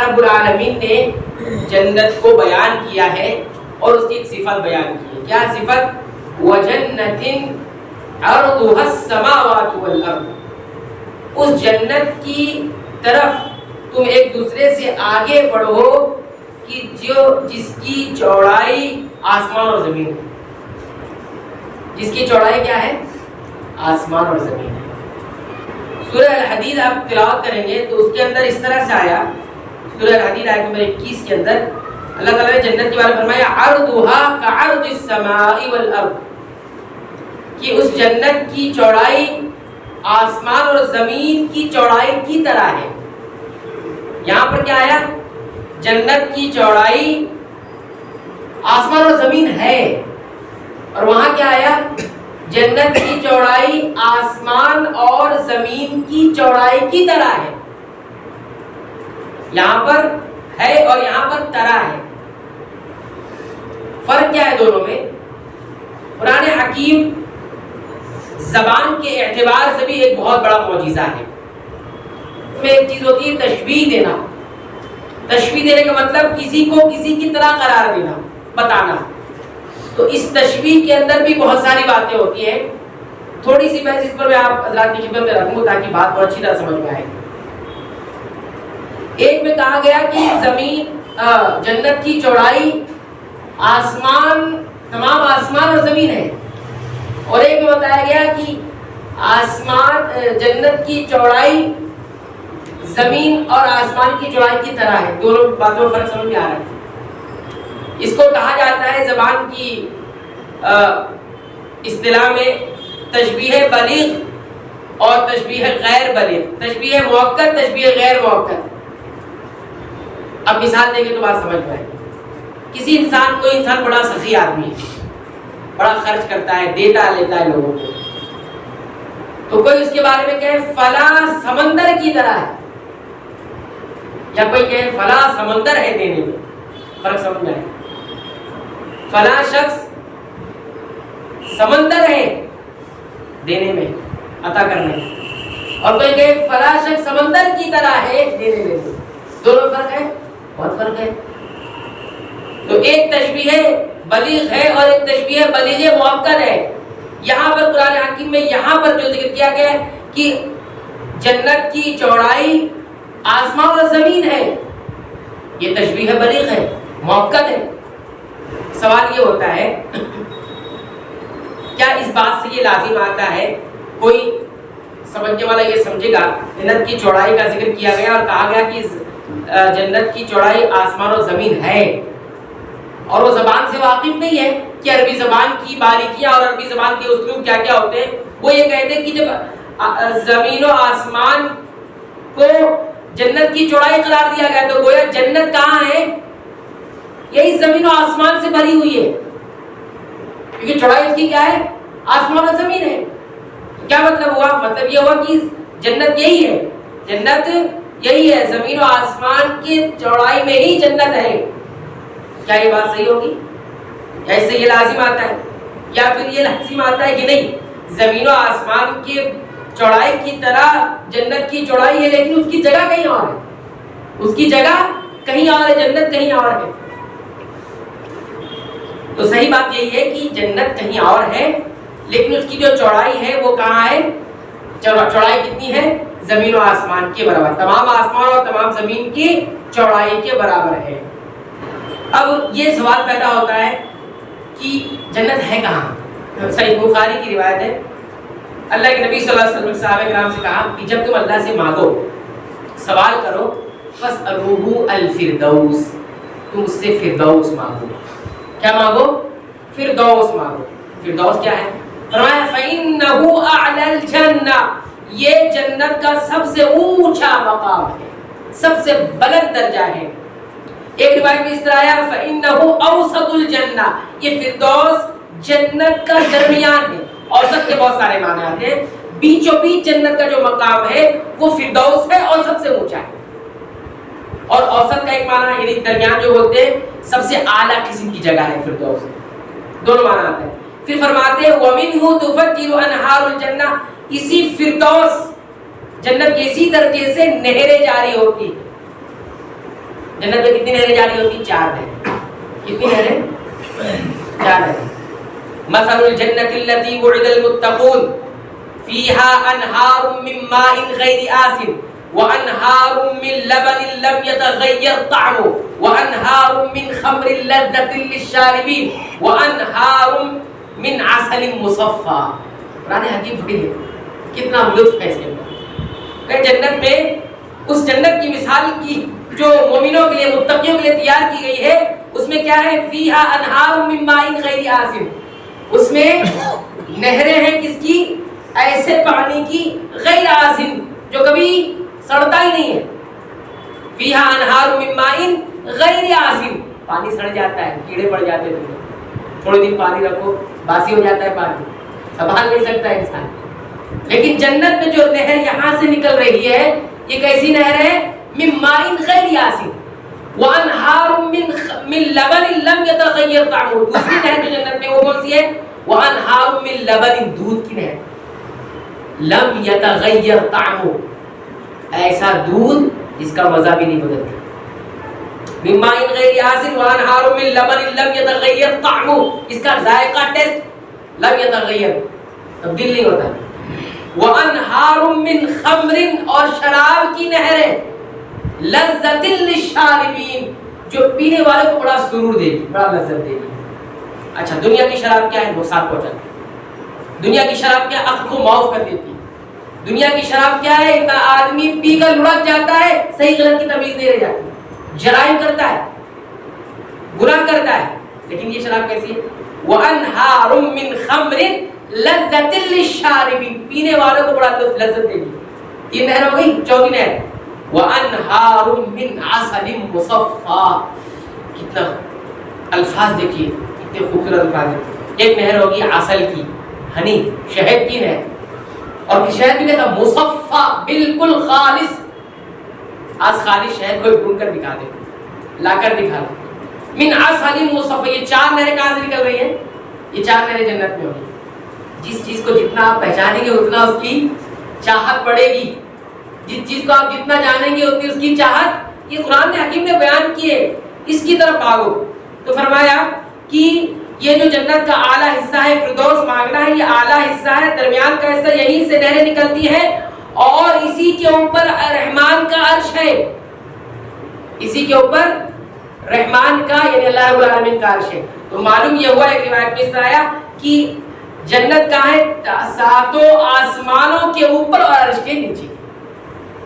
رب العالمین نے جنت کو بیان کیا ہے اور اس کی ایک صفت بیان کی ہے. کیا صفت؟ وَجَنَّةٍ عَرْضُهَا السَّمَاوَاتُ وَالْأَرْضُ. اس جنت کی طرف تم ایک دوسرے سے آگے بڑھو کہ جس کی چوڑائی آسمان اور زمین ہے. جس کی چوڑائی کیا ہے؟ آسمان اور زمین ہے. سورہ الحدید آپ تلاوت کریں گے تو اس کے اندر اس طرح سے آیا. سورہ الحدید آیت نمبر 21 کے اندر اللہ تعالیٰ نے جنت کے بارے میں فرمایا عرضها كعرض السماء والارض، کہ اس جنت کی چوڑائی آسمان اور زمین کی چوڑائی کی طرح ہے. یہاں پر کیا آیا؟ جنت کی چوڑائی آسمان اور زمین ہے، اور وہاں کیا آیا؟ جنت کی چوڑائی آسمان اور زمین کی چوڑائی کی طرح ہے. یہاں پر ہے اور یہاں پر طرح ہے. فرق کیا ہے دونوں میں؟ قرآن حکیم زبان کے اعتبار سے بھی ایک بہت بڑا معجزہ ہے. اس میں ایک چیز ہوتی ہے تشبیہ دینا. تشبیہ دینے کا مطلب کسی کو کسی کی طرح قرار دینا، بتانا. تو اس تشبیہ کے اندر بھی بہت ساری باتیں ہوتی ہیں. تھوڑی سی بحث اس پر میں آپ حضرات کی خدمت میں رکھوں گا تاکہ بات بہت اچھی طرح سمجھ میں آئے. ایک میں کہا گیا کہ جنت کی چوڑائی آسمان، تمام آسمان اور زمین ہے، اور ایک میں بتایا گیا کہ جنت کی چوڑائی زمین اور آسمان کی چوڑائی کی طرح ہے. دونوں باتوں میں فرق سمجھ میں آ رہا ہے. اس کو کہا جاتا ہے زبان کی اصطلاح میں تشبیہ بلیغ اور تشبیہ غیر بلیغ، تشبیہ مؤکد، تشبیہ غیر مؤکد. اب مثال دیں گے تو بات سمجھ میں آئے. کوئی انسان بڑا سخی آدمی ہے، بڑا خرچ کرتا ہے، دیتا لیتا ہے لوگوں کو. تو کوئی اس کے بارے میں کہے فلاں سمندر کی طرح ہے، یا کوئی کہے فلاں سمندر ہے دینے میں. فرق سمجھ میں آئے؟ فلاں شخص سمندر ہے دینے میں، عطا کرنے میں، اور کوئی کہے فلاں شخص سمندر کی طرح ہے دینے میں. دونوں فرق ہے، بہت فرق ہے. تو ایک تشبیہ بلیغ ہے اور ایک تشبیہ بلیغ مؤکد ہے. یہاں پر قرآن حکیم میں یہاں پر جو ذکر کیا گیا ہے کہ جنت کی چوڑائی آسمان اور زمین ہے، یہ تشبیہ بلیغ ہے، مؤکد ہے. سوال یہ ہوتا ہے کیا اس بات سے یہ لازم آتا ہے، کوئی سمجھنے والا یہ سمجھے گا جنت کی چوڑائی کا ذکر کیا گیا اور کہا گیا کہ جنت کی چوڑائی آسمان اور زمین ہے، اور وہ زبان سے واقف نہیں ہے کہ عربی زبان کی باریکیاں اور عربی زبان کے اسلوب کیا کیا ہوتے ہیں. وہ یہ کہتے ہیں کہ جب زمین و آسمان کو جنت کی چوڑائی قرار دیا گیا تو گویا جنت کہاں ہے؟ یہی زمین و آسمان سے بھری ہوئی ہے، کیونکہ چوڑائی اس کی کیا ہے؟ آسمان اور زمین ہے. کیا مطلب ہوا؟ مطلب یہ ہوا کہ جنت یہی ہے، جنت یہی ہے، زمین و آسمان کی چوڑائی میں ہی جنت ہے. کیا یہ بات صحیح ہوگی؟ یا اس سے یہ لازم آتا ہے، یا پھر یہ لازم آتا ہے کہ نہیں زمین و آسمان کی چوڑائی کی طرح جنت کی چوڑائی ہے لیکن اس کی جگہ کہیں اور ہے، اس کی جگہ کہیں اور ہے، جنت کہیں اور ہے. تو صحیح بات یہی ہے کہ جنت کہیں اور ہے لیکن اس کی جو چوڑائی ہے وہ کہاں ہے؟ چوڑائی کتنی ہے؟ زمین و آسمان کے برابر، تمام آسمان اور تمام زمین کی چوڑائی کے برابر ہے. اب یہ سوال پیدا ہوتا ہے کہ جنت ہے کہاں؟ صحیح بخاری کی روایت ہے، اللہ کے نبی صلی اللہ علیہ وسلم نے صحابہ کرام سے کہا کہ جب تم اللہ سے مانگو، سوال کرو، فاسألوہ الفردوس، تم اس سے فردوس مانگو. کیا مانگو؟ فردوس مانگو. فردوس کیا ہے؟ فرمایا فإنہ اعلی الجنہ، یہ جنت کا سب سے اونچا مقام ہے، سب سے بلند درجہ ہے. ایک روایت میں اس طرح آیا فإنہ اوسط الجنہ، یہ فردوس جنت کا درمیان ہے. اوسط کے بہت سارے معنی آتے ہیں، بیچوں بیچ جنت کا جو مقام ہے وہ فردوس ہے اور سب سے اونچا ہے. اور اوسط کا ایک معنی یعنی درمیان جو ہوتے ہیں سب سے اعلیٰ قسم کی جگہ ہے فردوس. دونوں معنی آتے ہیں. پھر فرماتے ہیں وَمِنْهُ تُفَجِّرُ أَنْهَارُ الْجَنَّةِ، اسی فردوس جنت کے اسی طریقے سے نہریں جاری ہوتی. جنت میں کتنی نہریں جاری ہوتی؟ 4 نہریں. کتنی نہریں؟ 4 نہریں. مثل الجنة التي وعد المتقون فيها أنهار من ماء غير آسن وأنهار من لبن لم يتغير طعمه وأنهار من خمر لذة للشاربين وأنهار من عسل مصفى. قرآن حکیم پڑھی ہے، کتنا لطف ہے اس کے اندر. کہ جنت میں اس جنت کی مثال کی جو مومنوں کے لیے، متقیوں کے لیے تیار کی گئی ہے، اس میں کیا ہے؟ فیہا انہار من ماء غیر آسن. اس میں نہریں ہیں کس کی؟ ایسے پانی کی، غیر آسن، جو کبھی سڑتا ہی نہیں ہے. فیہا انہار من ماء غیر آسن. پانی سڑ جاتا ہے، کیڑے پڑ جاتے ہیں، تھوڑے دن پانی رکھو باسی ہو جاتا ہے، پانی سنبھال نہیں سکتا ہے انسان. لیکن جنت میں جو نہر یہاں سے نکل رہی ہے، یہ کیسی نہر ہے؟ من ماء غیر آسن وانہار من لبن لم یتغیر طعمہ. دوسری نہر جو جنت میں وہ کون سی ہے؟ وانہار من لبن، دودھ کی نہر. لم یتغیر طعمہ، ایسا دودھ جس کا مزہ بھی نہیں بدلتا. من ماء غیر آسن وانہار من لبن لم یتغیر طعمہ، اس کا ذائقہ، ٹیسٹ لم یتغیر، تبدیل نہیں ہوتا. وانہار من خمر، اور شراب کی نہریں، لذت للشاربین، جو پینے والے کو بڑا سرور دے گی، بڑا لذت دے گی. اچھا، دنیا کی شراب کیا ہے؟ نقصان پہنچاتی ہے. دنیا کی شراب کیا؟ عقل کو معاف کر دیتی ہے. دنیا کی شراب کیا ہے؟ اتنا آدمی پی کر لڑک جاتا ہے، صحیح غلط کی تمیز نہیں رہ جاتی، جرائم کرتا ہے، گناہ کرتا ہے. لیکن یہ شراب کیسی ہے؟ وانہار من خمر لذت للشاربین، پینے والوں کو بڑا لذت دے گی. 3 نہر ہو گئی. چوتھی نہر وانہار من عسل مصفى. کتنا الفاظ دیکھیے، کتنے خوبصورت الفاظ ہیں. ایک نہر ہوگی عسل کی، ہنی، شہد کی نہر، اور شہد بھی کہتا مصفى، بالکل خالص. آج خالص شہد کوئی ڈھونڈ کر دکھا دے، لا کر دکھا دے. من عسل مصفى. یہ 4 نہریں کہاں سے نکل رہی ہیں؟ یہ 4 نہریں جنت میں ہوگی. جس چیز کو جتنا آپ پہچانیں گے اتنا اس کی چاہت بڑھے گی. جس چیز کو آپ جتنا جانیں گے اتنی اس کی چاہت. یہ قرآن حکیم نے بیان کیے، اس کی طرف بھاگو. تو فرمایا کہ یہ جو جنت کا اعلیٰ حصہ ہے، فردوس مانگنا ہے، یہ اعلیٰ حصہ ہے. درمیان کا حصہ، یہیں سے نہریں نکلتی ہیں، اور اسی کے اوپر رحمان کا عرش ہے. اسی کے اوپر رحمان کا، یعنی اللہ رب العالمین کا عرش ہے. تو معلوم یہ ہوا، ایک روایت میں اس طرح آیا کہ جنت کہاں ہے؟ 7 آسمانوں کے اوپر اور عرش کے نیچے.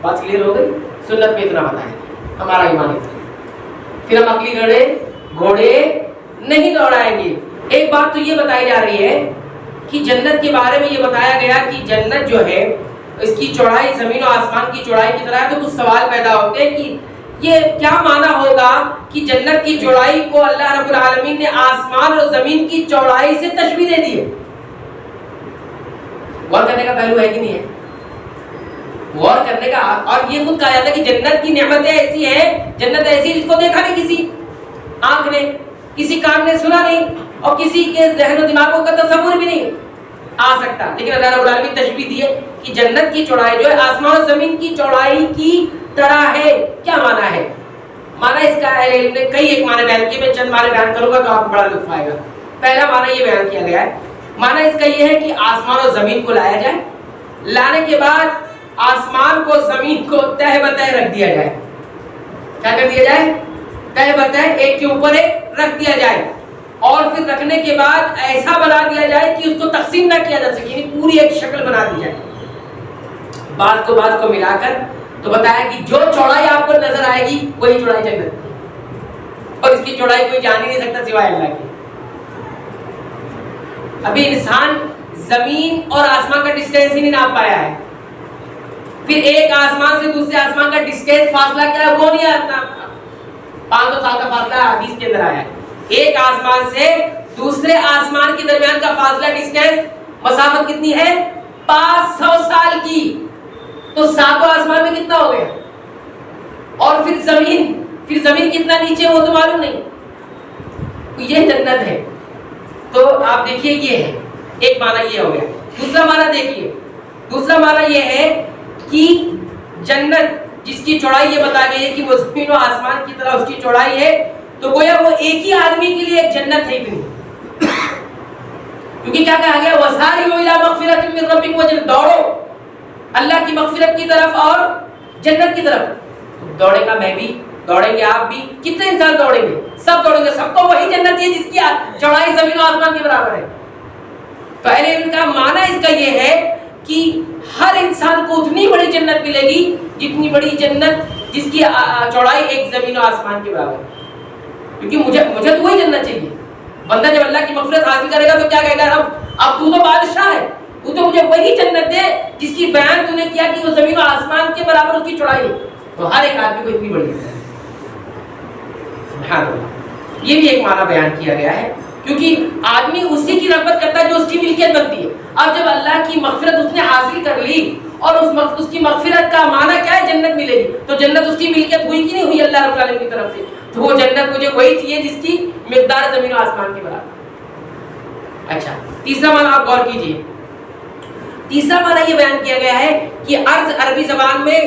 بات کلیئر ہو گئی؟ سنت میں اتنا بتایا، ہمارا ایمان اتنا. پھر ہم عقلی گھوڑے نہیں دوڑائیں گے. ایک بات تو یہ بتائی جا رہی ہے کہ جنت کے بارے میں یہ بتایا گیا کہ جنت جو ہے اس کی چوڑائی زمین و آسمان کی چوڑائی کی طرح ہے. تو کچھ سوال پیدا ہوتے ہیں کہ یہ کیا معنی ہوگا کہ جنت کی چوڑائی کو اللہ رب العالمین نے آسمان اور زمین کی چوڑائی سے تشبیہ دے دی ہے. غور کرنے کا پہلو ہے کہ نہیں ہے؟ غور کرنے کا. اور یہ خود کہا جاتا ہے کہ جنت کی نعمتیں ایسی ہیں، جنت ایسی جس کو دیکھا نہیں کسی آنکھ نے، کسی کان نے سنا نہیں، اور کسی کے ذہن و دماغوں کا تصور بھی نہیں آ سکتا. لیکن اللہ رب العالمین تشبیہ دی ہے کہ جنت کی چوڑائی جو ہے آسمان اور زمین کی چوڑائی کی طرح ہے. کیا معنی ہے؟ معنی اس کا کئی ایک معنی بیان کیے، میں چند معنی بیان کروں گا تو آپ کو بڑا لطف آئے گا. پہلا معنی یہ بیان کیا گیا ہے، معنی اس کا یہ ہے کہ آسمان اور زمین کو لایا جائے، لانے کے بعد آسمان کو زمین کو تہ بتہ رکھ دیا جائے. کیا کر دیا جائے؟ تہ بتہ ایک کے اوپر ایک رکھ دیا جائے، اور پھر رکھنے کے بعد ایسا بنا دیا جائے کہ اس کو تقسیم نہ کیا جا سکے، یعنی پوری ایک شکل بنا دی جائے، بعض کو ملا کر. تو بتایا کہ جو چوڑائی آپ کو نظر آئے گی وہی چوڑائی جنت کی، اور اس کی چوڑائی کوئی جان ہی نہیں سکتا سوائے اللہ کی. ابھی انسان زمین اور آسمان کا ڈسٹینس ہی نہیں ناپ پایا ہے. پھر ایک آسمان سے دوسرے آسمان کا ڈسٹینس، فاصلہ کیا ہے وہ نہیں آتا. 500 سال کا فاصلہ حدیث کے اندر آیا ہے. ایک آسمان سے دوسرے آسمان کے درمیان کا فاصلہ، ڈسٹینس، مسافت کتنی ہے؟ 500 سال کی. تو 7 آسمان میں کتنا ہو گیا؟ اور پھر زمین کتنا نیچے وہ تو معلوم نہیں. یہ جنت ہے. تو آپ دیکھیے یہ ہے ایک معنی یہ ہو گیا. دوسرا معنی دیکھیے، دوسرا معنی یہ ہے کہ جنت جس کی چوڑائی یہ بتا گئی ہے کہ وہ زمین و آسمان کی طرح اس کی چوڑائی ہے، تو گویا وہ ایک ہی آدمی کے لیے ایک جنت ہے اتنی. کیونکہ کیا کہا گیا، وَسَارِعُوا إِلَىٰ مَغْفِرَةٍ مِّن رَّبِّكُمْ وَجَنَّةٍ، دوڑو اللہ کی مغفرت کی طرف اور جنت کی طرف. دوڑے گا میں بھی، دوڑیں گے آپ بھی. کتنے انسان دوڑیں گے؟ سب دوڑیں گے. سب کو وہی جنت ہے جس کی چوڑائی زمین و آسمان کے برابر ہے. تو اہل علم کا معنی اس کا یہ ہے کہ ہر انسان کو اتنی بڑی جنت ملے گی جتنی بڑی جنت جس کی چوڑائی ایک زمین و آسمان کے برابر ہے. کیونکہ مجھے تو وہی جنت چاہیے. بندہ جب اللہ کی مغفرت حاصل کرے گا تو کیا کہے گا، اب تو بادشاہ ہے، تو مجھے وہی جنت دے جس کی بیان تو نے کیا کہ وہ زمین و آسمان کے برابر اس کی چوڑائی ہے. تو ہر ایک آدمی کو اتنی بڑی ہے. سبحان اللہ. یہ بھی ایک معنی بیان کیا گیا ہے، کیونکہ آدمی اسی کی رغبت کرتا ہے جو اس کی ملکیت بنتی ہے. اب جب اللہ کی مغفرت اس نے حاصل کر لی اور اس کی مغفرت کا معنی کیا ہے، جنت ملے گی، تو جنت اس کی ملکیت ہوئی کہ نہیں ہوئی اللہ رب العالمین کی طرف سے. تو وہ جنت مجھے وہی چاہیے جس کی مقدار زمین و آسمان کے برابر. اچھا، تیسرا معنی آپ غور کیجیے. تیسرا معنی یہ بیان کیا گیا ہے کہ ارض عربی زبان میں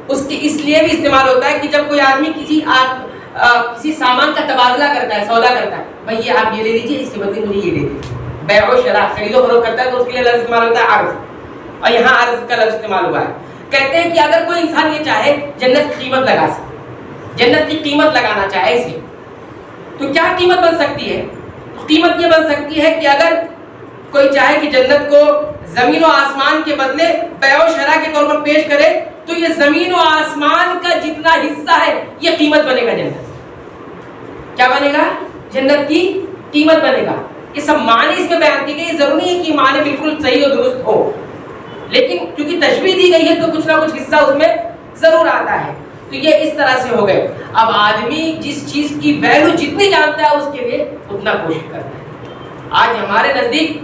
اس لیے بھی استعمال ہوتا ہے کہ جب کوئی آدمی کسی سامان کا تبادلہ کرتا ہے، سودا کرتا ہے، بھائی یہ آپ یہ لے لیجیے، اس کے بدلے مجھے یہ دے دیجیے. بیع و شراء، خرید و فروخت کرتا ہے تو اس کے لیے لفظ استعمال ہوتا ہے عرض، اور یہاں عرض کا لفظ استعمال ہوا ہے. کہتے ہیں کہ اگر کوئی انسان یہ چاہے جنت کی قیمت لگا سکے، جنت کی قیمت لگانا چاہے اسے، تو کیا قیمت بن سکتی ہے؟ قیمت یہ بن سکتی ہے کہ اگر کوئی چاہے کہ جنت کو زمین و آسمان کے بدلے بیع و شراء کے طور پر پیش کرے، تو یہ زمین و آسمان کا جتنا حصہ ہے یہ قیمت بنے گا. جنت کیا بنے گا؟ جنت کی قیمت بنے گا. یہ سب معنی اس میں بیان کی گئی. ضروری ہے کہ معنی بالکل صحیح و درست ہو، لیکن کیونکہ تشبیہ دی گئی ہے تو کچھ نہ کچھ حصہ اس میں ضرور آتا ہے. تو یہ اس طرح سے ہو گئے. اب آدمی جس چیز کی ویلیو جتنی جانتا ہے اس کے لیے اتنا کوشش کرتا ہے. آج ہمارے نزدیک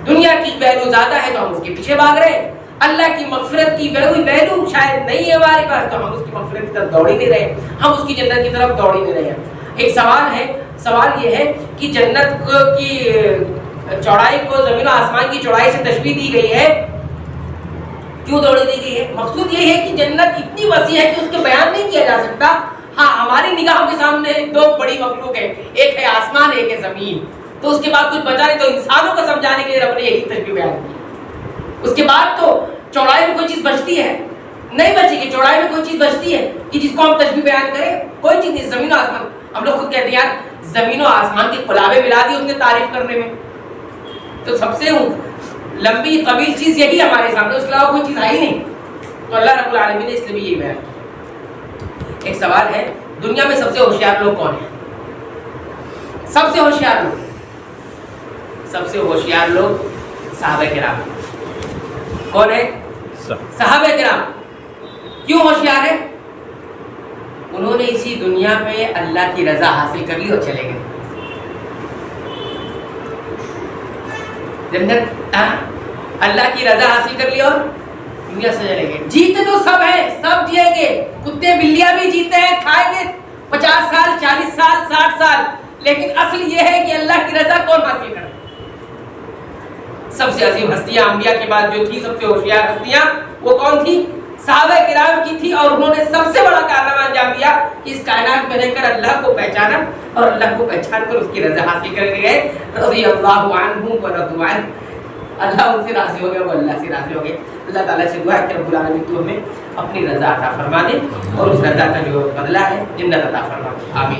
دنیا کی ویلیو زیادہ ہے تو ہم اس کے پیچھے بھاگ رہے ہیں. اللہ کی مغفرت کی ویلیو شاید نہیں ہے ہمارے پاس تو ہم اس کی مغفرت کی طرف دوڑ ہی نہیں رہے، ہم اس کی جنت کی طرف دوڑ ہی نہیں رہے. ایک سوال ہے، سوال یہ ہے کہ جنت کی چوڑائی کو زمین و آسمان کی چوڑائی سے تشبیہ دی گئی ہے، کیوں دوڑی دی گئی ہے؟ مقصود یہ ہے کہ جنت اتنی وسیع ہے کہ اس کو بیان نہیں کیا جا سکتا. ہاں، ہماری نگاہوں کے سامنے دو بڑی مخلوق ہے، ایک ہے آسمان، ایک ہے زمین. تو اس کے بعد کچھ بچا نہیں، تو انسانوں کو سمجھانے کے لیے رب نے یہی تشبیہ بیان کی. اس کے بعد تو چوڑائی میں کوئی چیز بچتی ہے نہیں، بچے گی. چوڑائی میں کوئی چیز بچتی ہے کہ جس کو ہم تشبیہ بیان کریں؟ کوئی چیز نہیں. زمین و آسمان، ہم لوگ خود کہتے ہیں یار زمین و آسمان کے قلابے ملا دی اس نے تعریف کرنے میں. تو سب سے لمبی طویل چیز یہی ہمارے سامنے، اس کے علاوہ کوئی چیز آئی نہیں. تو اللہ رب العالمین نے اس لیے بھی یہی بیان کیا. ایک سوال ہے، دنیا میں سب سے ہوشیار لوگ کون ہیں؟ سب سے ہوشیار لوگ، سب سے ہوشیار لوگ صحابہ کرام. کون ہے؟ صحابہ کرام. کیوں ہوشیار ہے؟ انہوں نے اسی دنیا میں اللہ کی رضا حاصل کر لی اور چلے گئے جنت. اللہ کی رضا حاصل کر لی اور دنیا سے چلے گئے. جیتے تو سب ہیں، سب جیئیں گے، کتے بلیاں بھی جیتے ہیں، کھائیں گے 50 سال 40 سال 60 سال، لیکن اصل یہ ہے کہ اللہ کی رضا کون حاصل کرے. سب سے عظیم ہستیاں انبیاء کے بعد جو تھی، سب سے ہوشیار ہستیاں وہ کون تھی؟ صحابہ کرام کی تھی. اور انہوں نے سب سے بڑا کارنامہ انجام دیا کہ اس کائنات میں رہ کر اللہ کو پہچانا اور اللہ کو پہچان کر اس کی رضا حاصل کر کے گئے. رضی اللہ عنہم ورضوا عنہ. اللہ ان سے راضی ہو گیا، وہ اللہ سے راضی ہو گئے. اللہ تعالیٰ سے دعا ہے کہ رب العالمین تو ہمیں اپنی رضا عطا فرما دے اور اس رضا کا جو بدلہ ہے جنت عطا فرما. آمین.